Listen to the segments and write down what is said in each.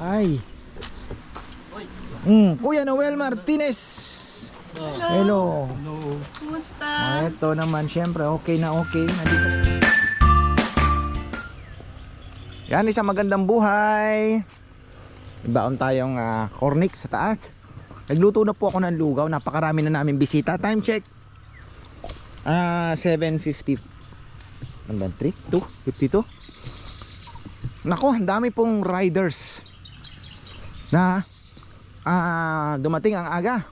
Ay. Kuya Noel Martinez. Hello. Kumusta? Ito naman, syempre, okay na okay. Nandito. Yan, isang magandang buhay. Ibaon tayong cornix sa taas. Nagluto na po ako ng lugaw. Napakarami na namin bisita. Time check. 7:50. Ano ba? 3? 2? 52? Nako, ang dami pong riders na dumating ang aga.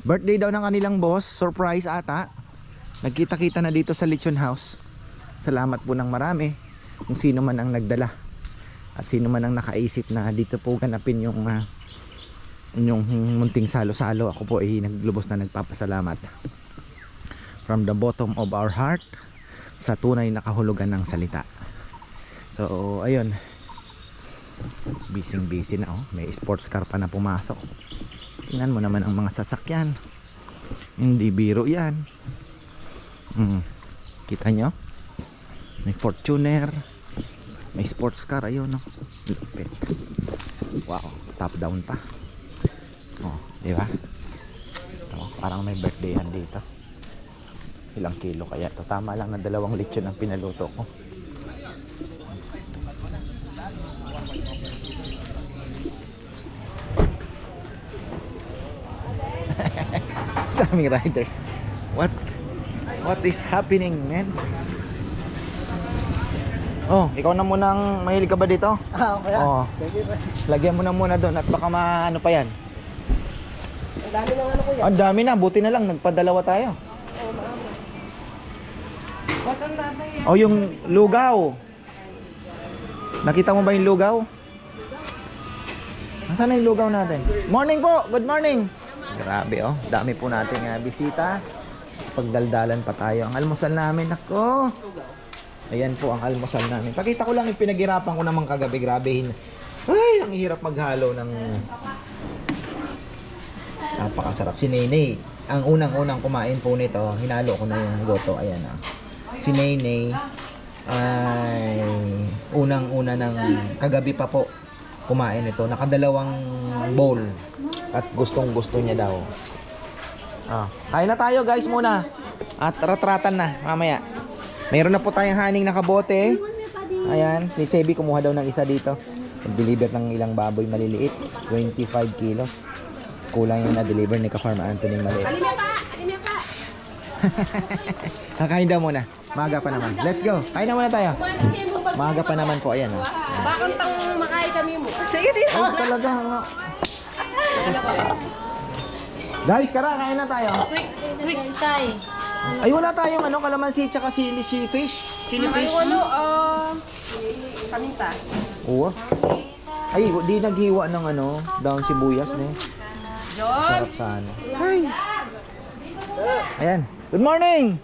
Birthday daw ng kanilang boss. Surprise ata. Nagkita-kita na dito sa Lechon House. Salamat po ng marami kung sino man ang nagdala at sino man ang nakaisip na dito po ganapin yung munting salo-salo. Ako po ay naglubos na nagpapasalamat from the bottom of our heart sa tunay na kahulugan ng salita. So ayun, busy na may sports car pa na pumasok. Tingnan mo naman ang mga sasakyan, hindi biro yan. Kita nyo, may Fortuner, may sports car, ayun no. Lupit. Wow, top down pa. Oh, di ba? Parang may birthdayhan dito. Ilang kilo kaya to? Tama lang na 2 lechon ang pinaluto ko. Daming riders. What is happening, man? Oh, ikaw na munang mahilig ka ba dito? Okay. Oh. Lagyan mo na muna doon at baka maano pa yan. Ang dami ng ano ko yan. Ang dami na, buti na lang nagpadalawa tayo. Oo, maamo. Matanda ba yan? Oh, yung lugaw. Nakita mo ba yung lugaw? Nasaan na yung lugaw natin? Morning po, good morning. Grabe oh, dami po nating bisita. Pagdaldalan pa tayo. Ang almusal namin, ako. Ayan po ang almusal namin. Pakita ko lang yung pinaghirapan ko naman kagabi. Grabe. Ay, ang hirap maghalo ng napakasarap. Si Nene, ang unang-unang kumain po nito, hinalo ko na yung goto. Ayan ah. Si Nene ay unang-una ng kagabi pa po kumain ito. Nakadalawang bowl at gustong-gusto niya daw. Kain na tayo guys muna. At ratratan na mamaya. Mayroon na po tayong haning nakabote. Ayan, si Sebi kumuha daw ng isa dito. Nag-deliver ng ilang baboy maliliit, 25 kilos. Kulang yung na-deliver ni Ka-Farm Anthony maliit. Alimya pa! Kakain daw muna. Maaga pa naman. Let's go. Kain na muna tayo. Maaga pa naman po. Ayan oh. Bakang tang makain kami mo. Sige dito! Ay talaga nga. Guys, kara, kain na tayo. Quick tay. Ay, wala tayong kalamansi tsaka sili fish. Chili fish. Paminta. Oo. Ay, di naghiwa ng daon sibuyas, ne. Sarap sana. Hi. Ayan. Good morning.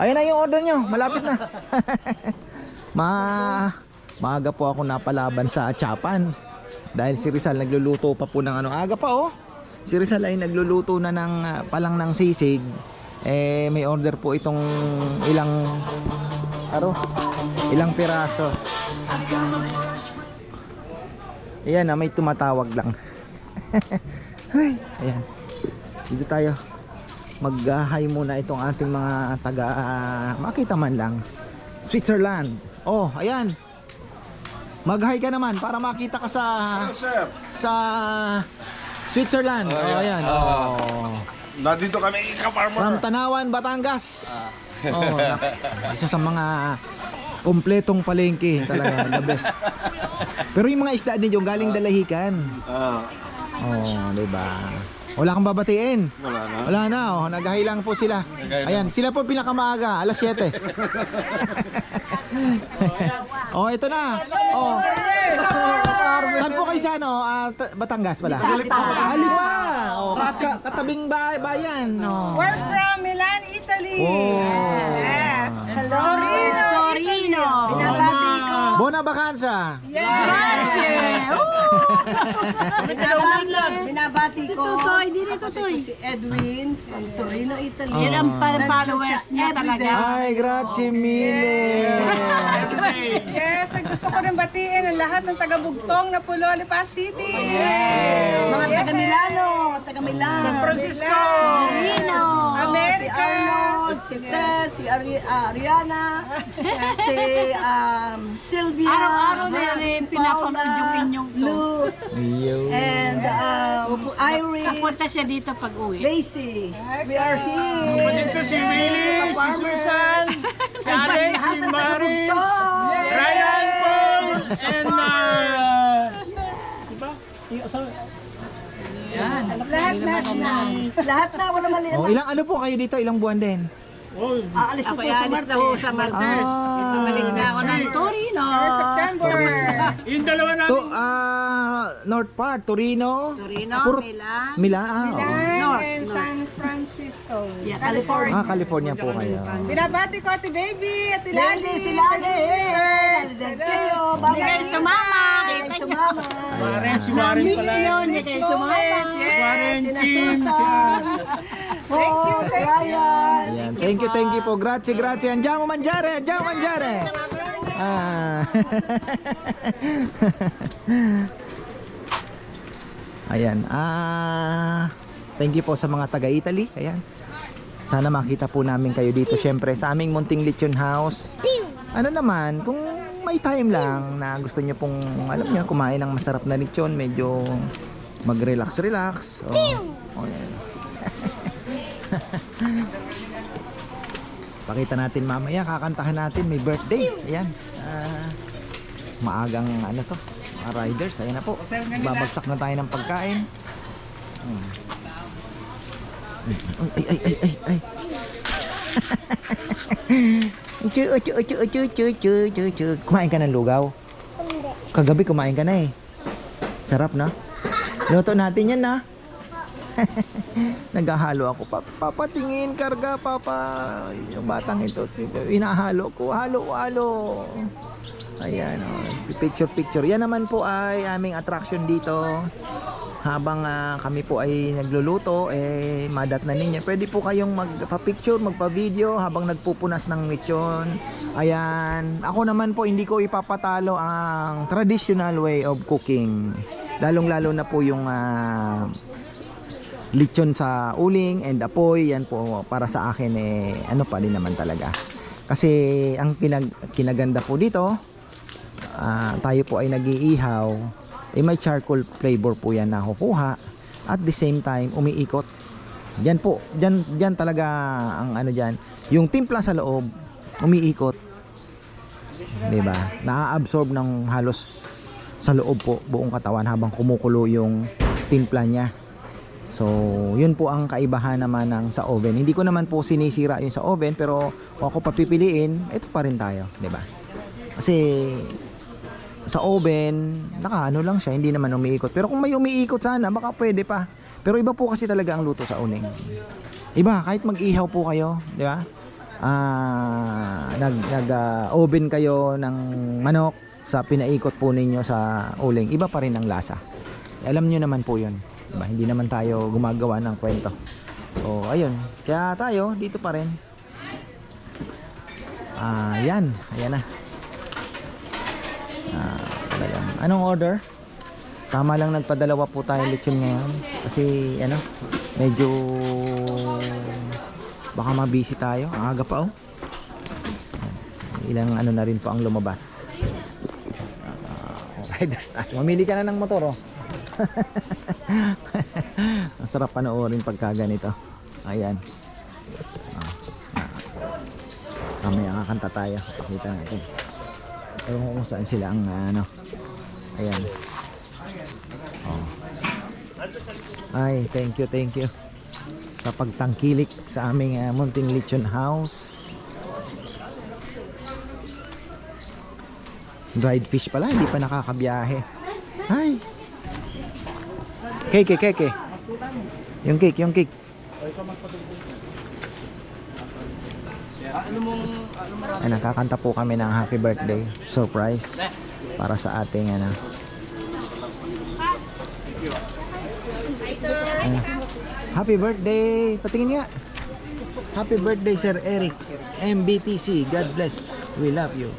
Ayan na yung order nyo. Malapit na. Maaga po ako napalaban sa Chapan. Dahil si Rizal nagluluto pa po ng aga pa oh. Si Rizal ay nagluluto na palang ng sisig. May order po itong ilang piraso. Ayan may tumatawag lang. Ayan. Dito tayo. Mag-hi muna itong ating mga makita man lang. Switzerland. Oh, ayan. Mag-hi ka naman para makita ka sa Switzerland. Oh, ayan. Nandito kami Ka-Farmer. From Tanawan, Batangas. Isa sa mga kompletong palengke talaga, the best. Pero yung mga isda ninyo galing Dalahican. Diba? Wala kang babatiin. Wala na. Nag-hi lang po sila. Ayan, sila po pinakamaaga, alas 7. Ito na. Saan po kayo sa Batangas pala? Alipa. Katabing bayan. We're from Milan, Italy. Oh. Yes. Hello. Torino. Binabati ko. Bona vacanza! Binabati ko Tutoy, hindi na tutoy. si Edwin from Torino, Italy. Yan ang followers niya talaga. Ay, grazie mille! Yes, ang gusto ko rin batiin ang lahat ng taga-Bugtong na Pulo, Lipa City. Mga taga Milano, taga Milan. San Francisco. Si America. Arnold, si Tess, si Ariana, si Sylvia. Araw-araw na rin pinapanood yung inyong to. Lou, Yo. and Iris, Kapunta siya dito pag uwi. Lacey. We are here. Kapatid ko si Willie, si Susan, si Alex, si Maris, Ryan, Paul, and diba? Yung asawa. Lahat na, wala maliit. Oh, ilang ano po kayo dito? Ilang buwan din? Oh, Aalis na po sa Marte. sa Martes. Ah, Balik na ako ng Torino. September. yung dalawa namin. to, North Part, Torino. Torino, Milan. Milan. North. And San Francisco. Yeah, California. California po kayo. Binabati ko Ate Baby, Ate Lali, Lali, si Lali. Lali kayo. Hindi kayo sumama. Kita niyo. Sumama. Warren, si Warren Miss pala. nyo, hindi kayo sumama. Warren, Sina Kim. Susan. Thank you, Ryan. Ayan. Thank you po. Grazie. Andiamo mangiare. Ah. Ayan. Thank you po sa mga taga-Italy. Ayan. Sana makita po namin kayo dito. Syempre sa aming munting lechon house. Ano naman, kung may time lang na gusto nyo pong, alam nyo, kumain ng masarap na lechon, medyo mag-relax. Oh, ayan. Pakita natin mamaya, kakantahan natin, may birthday. Ayan. Maagang ano to, mga riders. Ayan na po. Babagsak na tayo ng pagkain. Ay. Kumain ka ng lugaw? Kagabi kumain ka na eh. Sarap na. Luto natin yan na. Naghahalo ako. Papatingin karga papa. Yung batang ito. Inahalo ko. Halo. Ayan o. Picture. Yan naman po ay aming attraction dito. Habang kami po ay nagluluto, madat na ninyo. Pwede po kayong magpa-picture, magpa-video habang nagpupunas ng lechon. Ayan. Ako naman po hindi ko ipapatalo ang traditional way of cooking. Lalong-lalo na po yung lechon sa uling and apoy. Yan po para sa akin ano pa din naman talaga. Kasi ang kinaganda po dito, tayo po ay nag-iihaw. May charcoal flavor po yan na kukuha. At the same time, umiikot. Diyan po, diyan talaga ang ano diyan. Yung timpla sa loob, umiikot. 'Di ba? Na-absorb ng halos sa loob po buong katawan habang kumukulo yung timpla niya. So, yun po ang kaibahan naman ng sa oven. Hindi ko naman po sinisira yung sa oven, pero kung ako papipiliin, ito pa rin tayo, 'di ba? Kasi sa oven, nakaano lang siya, hindi naman umiikot. Pero kung may umiikot sana, baka pwede pa. Pero iba po kasi talaga ang luto sa uling. Iba, kahit mag-ihaw po kayo, di ba? Oven kayo ng manok sa pinaikot po ninyo sa uling. Iba pa rin ang lasa. Alam nyo naman po yun. Diba? Hindi naman tayo gumagawa ng kwento. So, ayun. Kaya tayo, dito pa rin. Ayan na. Anong order? Tama lang nagpadalawa po tayo lechon ngayon kasi medyo baka mabisi tayo. Ang aga pa ilang na rin po ang lumabas. Riders tayo. Mamili ka na ng motor Ang sarap panoorin pagka ganito. Ayan. Mamaya kakanta tayo. Pakita natin. Ewan ko kung saan sila ang ayan. Ay, thank you sa pagtangkilik sa aming munting lechon house. Dried fish pala, hindi pa nakakabiyahe. Ay, cake. Yung cake. Ay, nakakanta po kami ng happy birthday surprise para sa ating ano. Ayan. Happy birthday! Patingin nga. Happy birthday Sir Eric MBTC. God bless. We love you.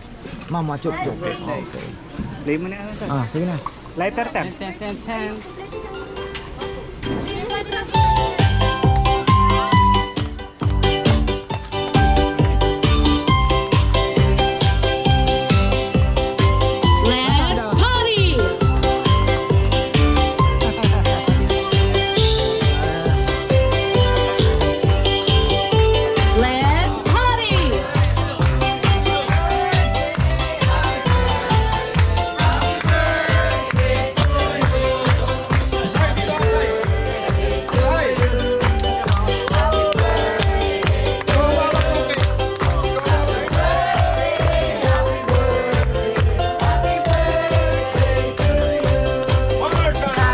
Mama Chok Chok. Okay. Play mo na ano sir. Sige na. Lighter 10. Let's party! Let's party! One more time.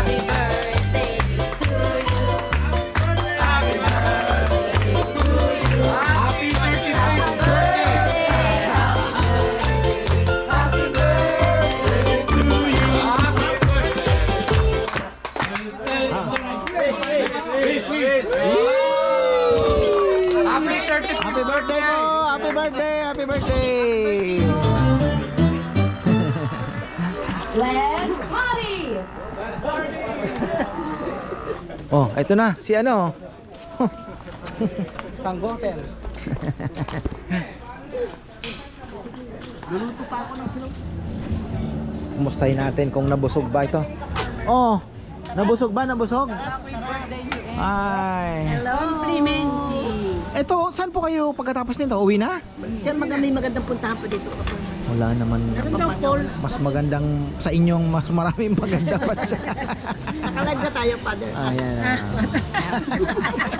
Happy birthday po! Happy birthday! Happy birthday! Let's party! Oh, ito na. Si ano? Tanggoten. Kumustahin natin kung nabusog ba ito. Oh, nabusog ba? Nabusog? Ay. Ito, saan po kayo pagkatapos nito? Uwi na? Siya may magandang puntahan pa dito. Wala naman. Mas magandang sa inyong mas maraming maganda pa sa. Nakalive na tayo, Father. Ayan.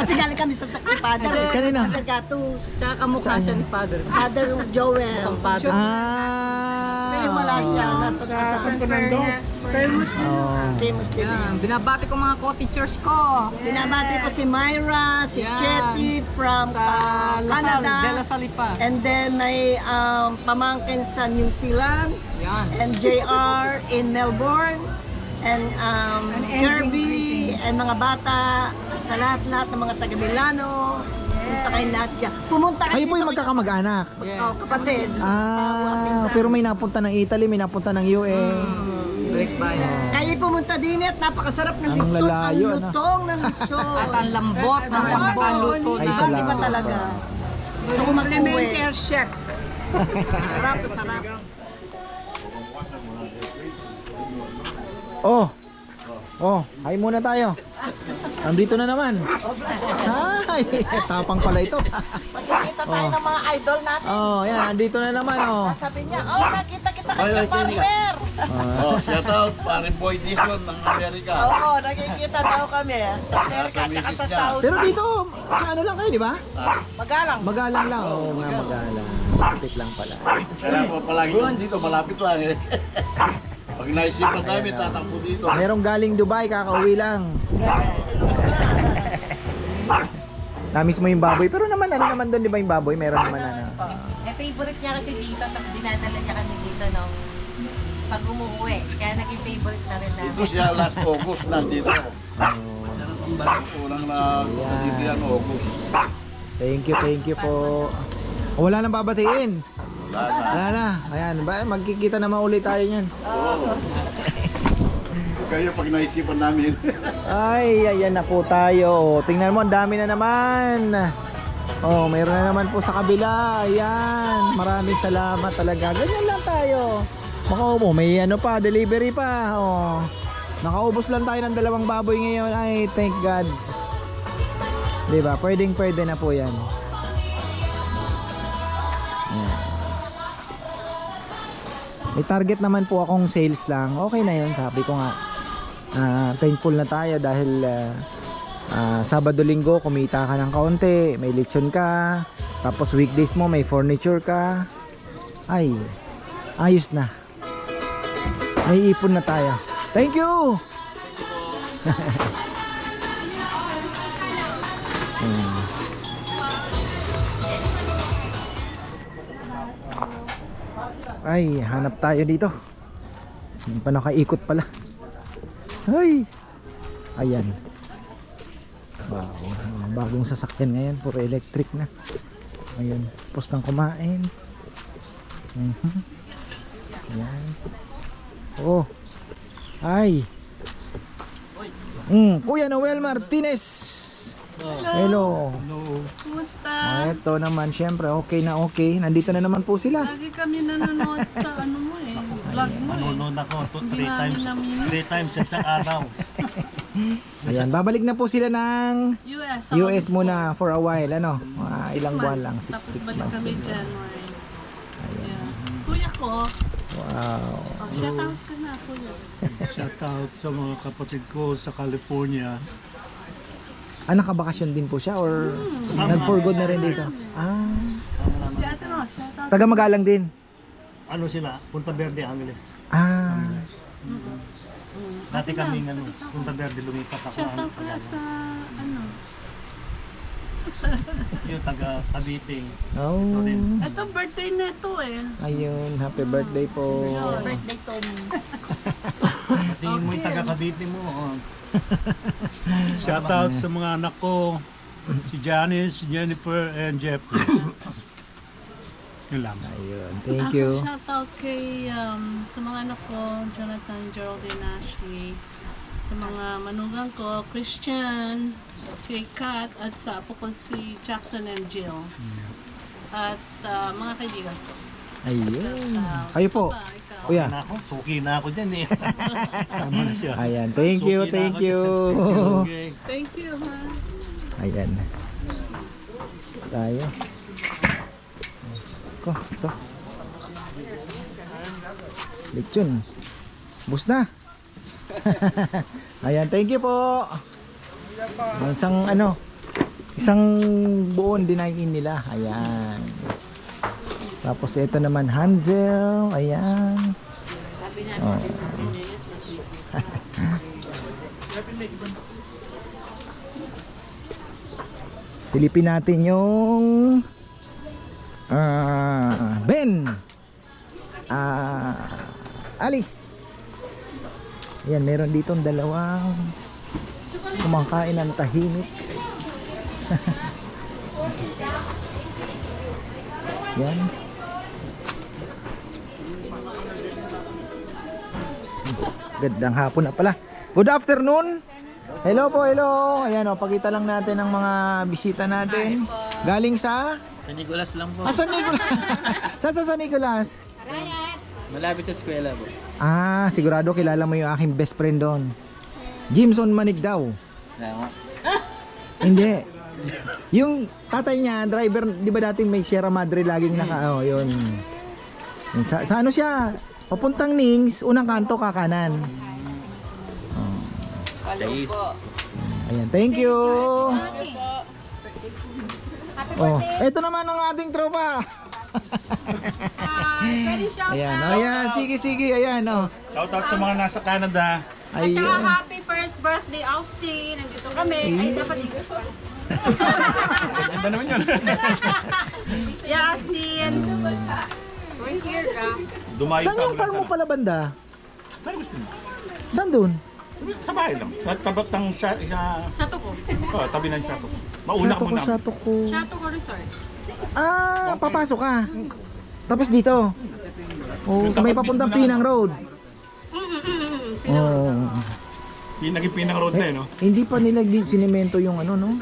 Kasi galing kami sa sakit, Father. Kanina? Father Gatus. Tsaka kamukha siya ni Father. Father Joel. Kaya wala siya. Nasa San Fernando. Oh. famous din. Binabati ko mga co-teachers ko. Binabati ko si Myra, si Yan. Chetty from Canada. De La Salipa. And then may pamangkin sa New Zealand. Yan. And JR in Melbourne. And Kirby and mga bata. At sa lahat-lahat ng mga taga-Milano. Gusto kayong lahat dyan. Pumunta kayo Kayo po yung dito. magkakamag-anak. Oh, kapatid. Pero may napunta ng Italy, may napunta ng US. Kayo pumunta din at napakasarap ng Anong lechon. Ang lalayo, ano? lutong ng lechon. At ang lambot ng pagkaluto Ay, na. salamat. Iba talaga. Gusto ko mag-uwi. chef. Sarap na sarap. Oh, hi muna tayo. Nandito na naman. Hi! Tapang pala ito. Magkikita tayo ng mga idol natin. Oh, yan, nandito na naman oh. Sabi niya, nakita kita kayo partner. Oh, shout out, pare Boy Dixon ng Amerika. Oo, nakikita daw kami. Sa Amerika at saka sa Saudi. Pero dito, sa ano lang kayo, di ba? Magalang. Magalang lang. Oo nga, magalang. Malapit lang pala. Kaya po palagi dito, malapit lang eh. Pag naisipan namin, tatakbo dito. Merong galing Dubai, kakauwi lang. Namiss mo yung baboy, pero naman ano naman doon, di ba yung baboy? Meron naman ano. Favorite niya kasi dito, tapos dinadala niya kami dito nung pag umuwi. Kaya naging favorite na rin namin. Dito siya last August nandito. Unang na dito yan August. Thank you po. Oh, wala nang babatiin. Wala na. Wala na. Ayan, magkikita naman ulit tayo niyan. Kaya pag naisipan namin. Ay, ayan na po tayo. Tingnan mo, ang dami na naman. Oh, mayroon na naman po sa kabila. Ayan, maraming salamat talaga. Ganyan lang tayo. Makaubo, may ano pa, delivery pa. Oh. Nakaubos lang tayo ng 2 baboy ngayon. Ay, thank God. Diba? Pwede na po yan. Ayan. May target naman po akong sales lang. Okay na yun, sabi ko nga. Thankful na tayo dahil Sabado Linggo kumita ka ng kaunti, may lechon ka, tapos weekdays mo may furniture ka. Ay, ayos na. May ipon na tayo. Thank you. Ay, hanap tayo dito. Hindi pa nakaikot pala. Ay! Ayan. Wow, mga bagong sasakyan ngayon, puro electric na. Ayun, pustang kumain. Ayan. Oh. Ay. Kuya Noel Martinez. Hello. Kumusta? Ito naman, syempre, okay na okay. Nandito na naman po sila. Lagi kami nanonood sa ano mo eh, vlog mo eh. Nanonood ako Hindi namin namin 3 times sa isang araw. Ayan, babalik na po sila ng US. US muna for a while, ano? Ilang buwan lang, Tapos 6 balik months. kami din. January. Yeah. Kuya ko, Wow. shout out ka na kuya. Shout out sa mga kapatid ko sa California. Nakabakasyon din po siya or nag-for good na rin dito? Si Ate Ro, shout out. Taga Magalang din? Ano sila? Punta Verde, Angeles. Dati kami Punta Verde, lumipat ako. Shout out kuya sa ano. Yung taga Cavite. Oh. Ito birthday nito eh. Ayun, happy birthday po. Birthday Tony. Pati mo yung taga Cavite mo. Shout out sa mga anak ko, si Janice, Jennifer, and Jeffrey. Yun lang. Ayun, thank you. Shout out kay sa mga anak ko, Jonathan, Geraldine, Ashley. Sa mga manugang ko, Christian, kay Kat, at sa apo ko si Jackson and Jill. At mga kaibigan ko. Ayun. Kayo po. Ikaw. Kuya. Na ako, suki na ako dyan eh. Tama na siya. Ayan, thank you, thank you. Okay. Thank you, ha. Ayan. Tayo. Ito. Lechon. Bus na. Ayan, thank you po. Isang buon dinayin nila. Ayan. Tapos ito naman Hansel. Ayan. Oh. Silipin natin yung Ben. Alice. Ayan, meron ditong dalawang kumakain ng tahimik. Yan. Gandang hapon na pala. Good afternoon. Hello po, hello. Ayan o, pakita lang natin ang mga bisita natin. Galing sa? San Nicolas lang po. San Nicolas? Saan sa San Nicolas? Malapit sa eskwela po. Sigurado kilala mo yung aking best friend doon. Jimson Manig daw. Tama. Hindi. Yung tatay niya, driver, di ba dati may Sierra Madre laging yun. Sa ano siya? Papuntang Nings, unang kanto kakanan. Sais. Ayan, thank you. Ito naman ang ating tropa. Ayan, sige, ayan, Shout out sa mga nasa Canada. Ayan. Happy first birthday, Austin! Nandito kami. Ay, dapat dito. Ganda naman yun. Yeah, Austin! We're here ka. Dumayo Saan yung farm mo pala banda? Saan gusto mo? Saan dun? Sa bahay lang. Sa tabat ng Shato ko. tabi ng shato. Mauna mo na. Shato ko. Shato ko resort. Papasok ka. Tapos dito. Sa may papuntang Pinang Road. Naging Pinang Road na eh, no? Hindi pa nila sinemento yung no?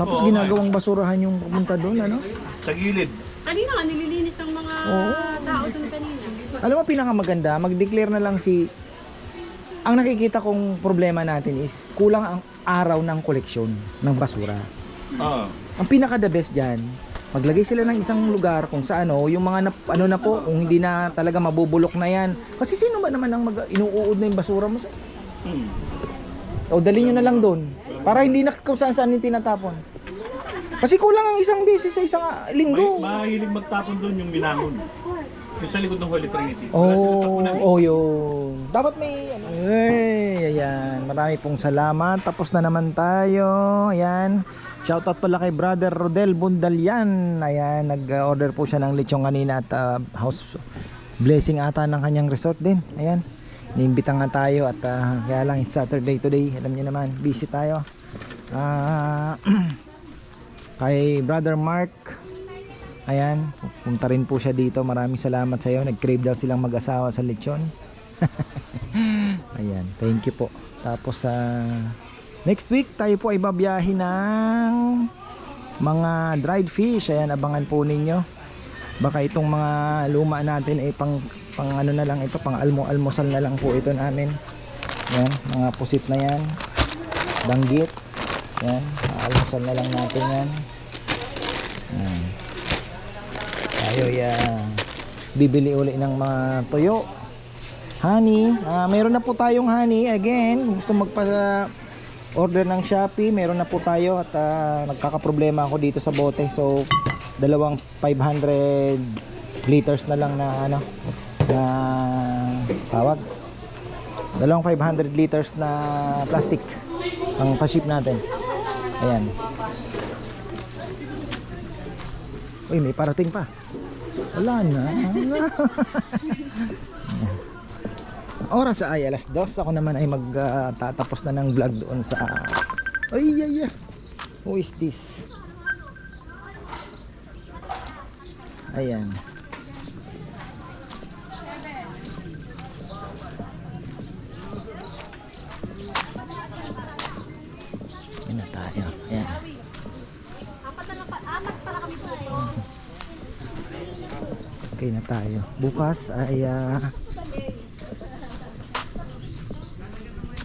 Tapos ginagawang basurahan yung pupunta doon, ano? Sa gilid. Kanina nga, nililinis ng mga tao dun kanina. Alam mo, pinakamaganda, mag-declare na lang ang nakikita kong problema natin is kulang ang araw ng koleksyon ng basura. Ang pinaka-the best dyan, maglagay sila ng isang lugar kung sa yung mga na po, kung hindi na talaga mabubulok na yan. Kasi sino ba naman ang inuuod na yung basura mo? O dali nyo na lang doon para hindi na kung saan yung tinatapon. Kasi kulang ang isang beses sa isang linggo. Mahilig magtapon doon yung binangon. Yung sa likod ng Holy Trinity. Wala silang tapunan eh. Yun. Dapat may ayan. Marami pong salamat. Tapos na naman tayo. Ayan. Shoutout pala kay Brother Rodel Bundalian. Ayan, nag-order po siya ng lechong kanina at blessing ata ng kanyang resort din. Ayan, niimbita nga tayo at kaya lang it's Saturday today, alam niyo naman, busy tayo. Kay Brother Mark, ayan, punta rin po siya dito. Maraming salamat sa iyo, nag-crave daw silang mag-asawa sa lechon. Ayan, thank you po. Tapos next week tayo po ay babiyahe ng mga dried fish. Ayan, abangan po ninyo. Baka itong mga luma natin ay pang ano na lang ito, pang almusal na lang po ito namin. Ayan, mga pusit na yan, danggit. Ayan, almusal na lang natin yan. Ayan. Tayo bibili uli ng mga toyo, honey. Meron na po tayong honey. Again, kung gusto order ng Shopee, meron na po tayo. At nagkakaproblema ako dito sa bote. So, dalawang 500 liters na lang na tawag. Dalawang 500 liters na plastic ang pa-ship natin. Ayan. Uy, may parating pa. Wala na. Oras ay alas 2. Ako naman ay magtatapos na ng vlog doon sa who is this? Ayan. Ayan na tayo. Ayan. Okay na tayo. Bukas ay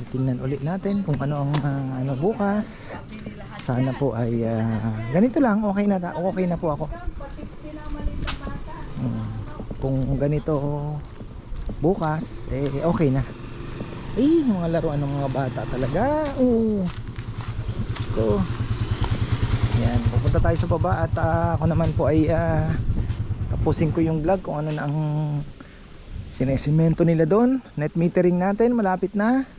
tingnan ulit natin kung ano ang bukas. Sana po ay ganito lang, okay na po ako. Kung ganito bukas okay na. Mga laruan ng mga bata talaga. Yan, pupunta tayo sa baba at ako naman po ay tapusin ko yung vlog kung ano na ang sinesemento nila doon. Net metering natin, malapit na.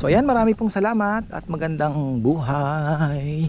So ayan, marami pong salamat at magandang buhay.